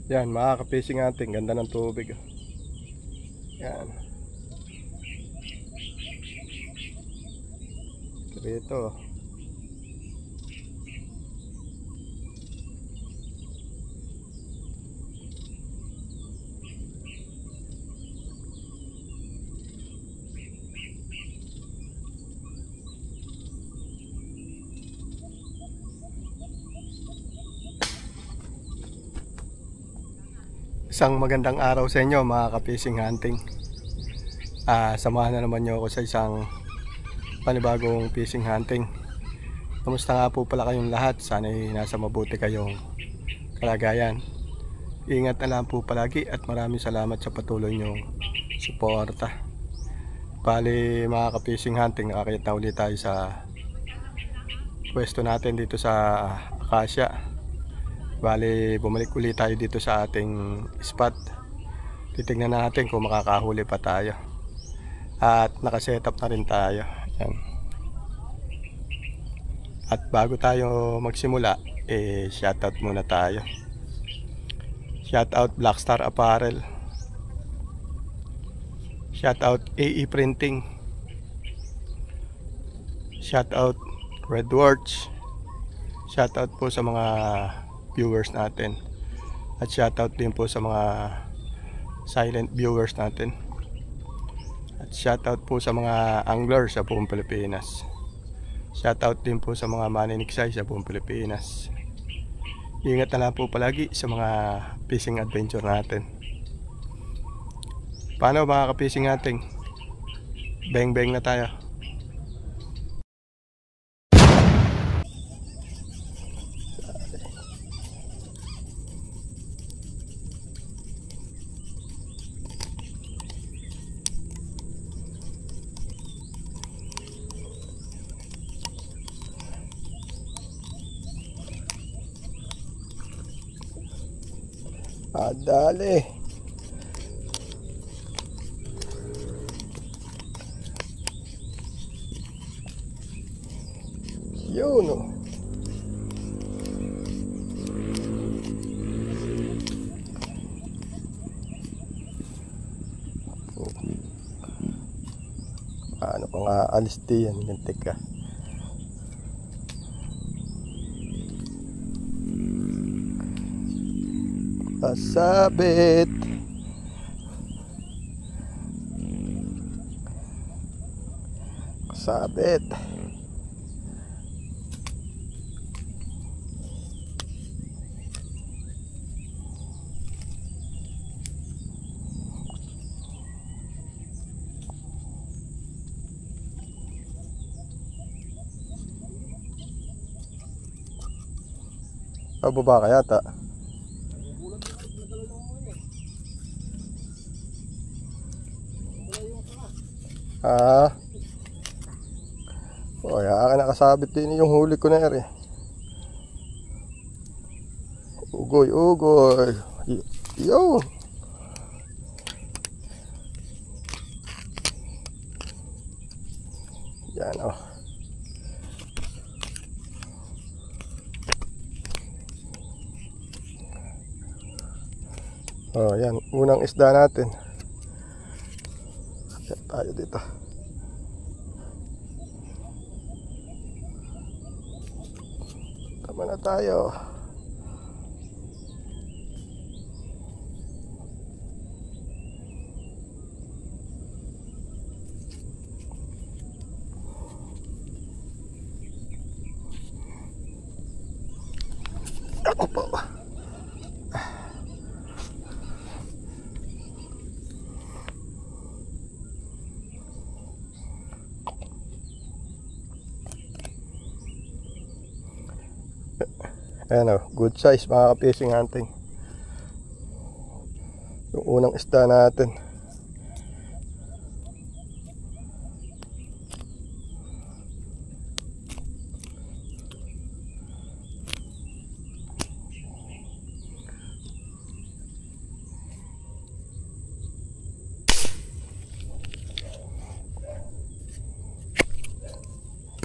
Yan, makaka-fishing hunting. Ganda ng tubig. Yan. Dito. Isang magandang araw sa inyo mga ka-fishing hunting. Samahan na naman nyo ako sa isang panibagong fishing hunting. Kamusta nga po pala kayong lahat? Sana'y nasa mabuti kayong kalagayan. Ingat na lang po palagi at maraming salamat sa patuloy nyong suporta. Bali mga ka-fishing hunting, nakakita ulit tayo sa pwesto natin dito sa Acacia. Bali, bumalik ulit tayo dito sa ating spot. Titignan natin kung makakahuli pa tayo. At nakasetup na rin tayo. Yan. At bago tayo magsimula, shoutout muna tayo. Shoutout Blackstar Apparel. Shoutout AE Printing. Shoutout Redwords. Shoutout po sa mga viewers natin, at shoutout din po sa mga silent viewers natin, at shoutout po sa mga anglers sa buong Pilipinas. Shoutout din po sa mga maniniksay sa buong Pilipinas. Ingat na lang po palagi sa mga fishing adventure natin. Paano mga ka-fishing natin? Beng beng na tayo. Dali. Yun o. Paano kung aalis diyan? Gantik ka. Pasabit. Pasabit. Pababa ka yata. Kaya nakasabit din yung huli ko na rin. Ugoy, ugoy. Yo. Yan o. Yan, unang isda natin. Yan tayo dito. Tama na tayo. Ako po. Ayan o, good size mga ka-fishing hunting. Yung unang isda natin.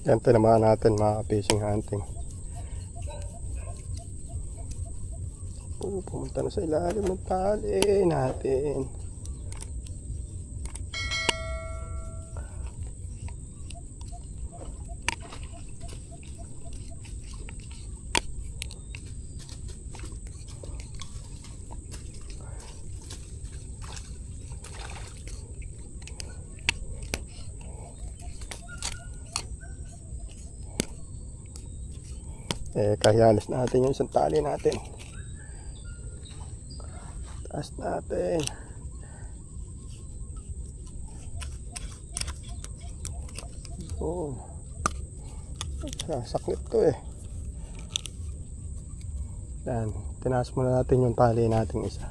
Yan, tinamaan natin mga ka-fishing hunting. Pumunta na sa ilalim ng tali natin. Kahialis natin yung isang tali natin. Taas natin. Saklit to eh. Yan. Tinaas muna natin yung tali natin isa.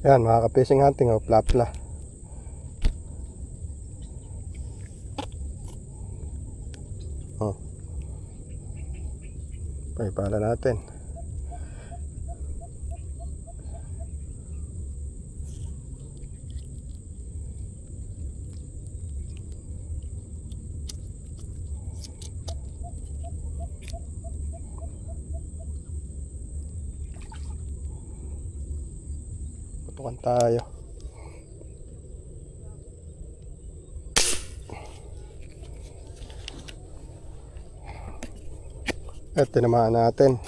Yan, mga ka-fishing hunting, plapla. Pala natin. Putukan tayo. At tinamaan natin.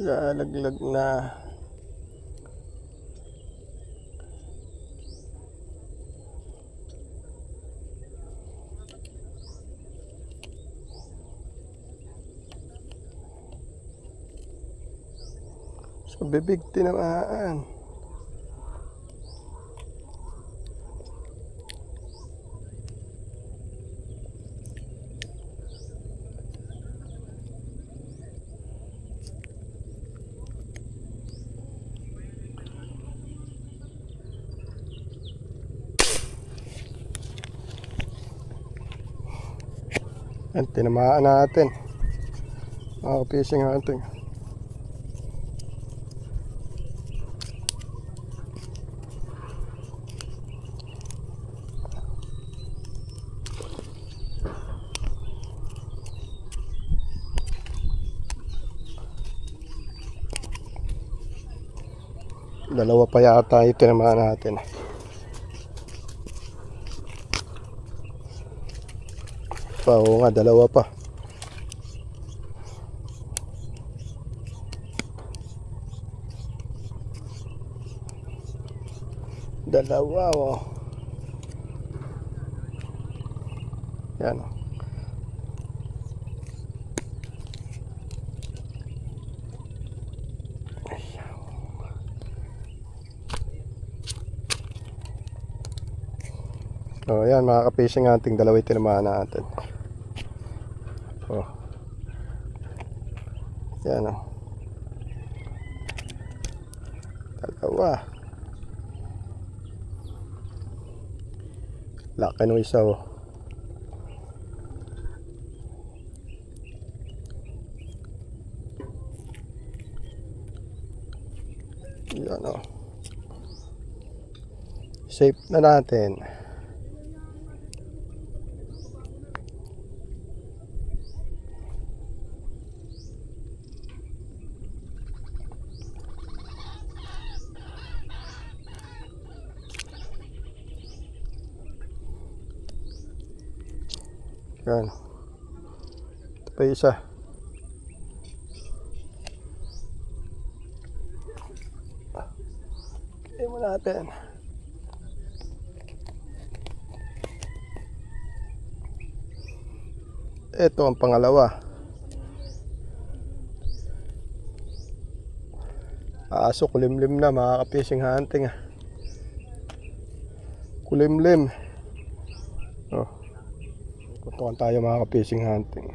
Lalaglag na. So bibig tinamaan. Yan, tinamaan natin. Mga fishing hunting. Dalawa pa yata yung tinamaan natin. Oo nga, dalawa pa. Dalawa, oh. Yan, oh. So yan, mga ka-fishing hunting, dalawa yung tinamaan natin. Oh. Yan, oh. Dalawa. Laki nung isa, oh. Yan, oh. Safe na natin. Yan. Ito pa isa. Kaya mo natin. Ito ang pangalawa. Aso, kulimlim na mga ka-fishing hunting. Kulimlim. Oh. Kutukan tayo mga ka-fishing hunting.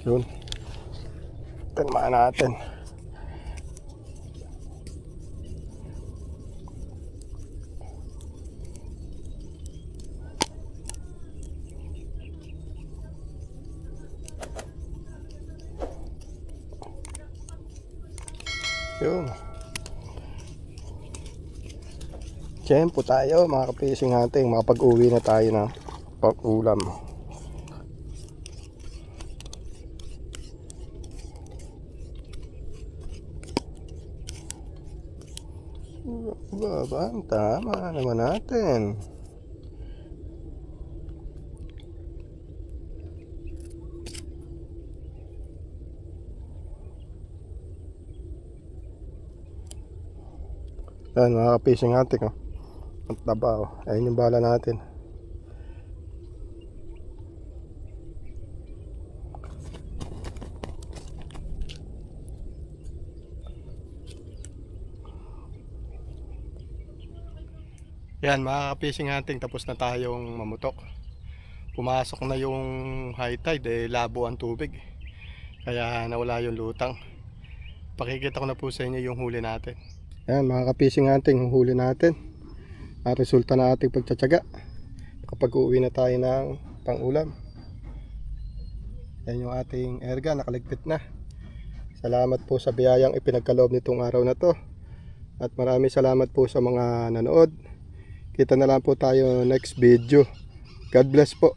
Yun. Tanmaan natin. Yun. Tiyempo tayo mga ka-fishing hunting. Makapag-uwi na tayo ng pag-ulam. Baba, tama naman natin. Yan mga ka-fishing hunting, oh. Ang taba, oh. Ayun yung bala natin. Yan mga ka-fishing hunting, tapos na tayong mamutok. Pumasok na yung high tide, labo ang tubig. Kaya nawala yung lutang. Pakikita ko na po sa inyo yung huli natin. Yan mga ka-fishing hunting, yung huli natin. At resulta na ating pagtsatsaga. Kapag uuwi na tayo ng pang-ulam. Yan yung ating erga, nakaligpit na. Salamat po sa biyayang ipinagkaloob nitong araw na to. At maraming salamat po sa mga nanood. Kita na lang po tayo next video. God bless po.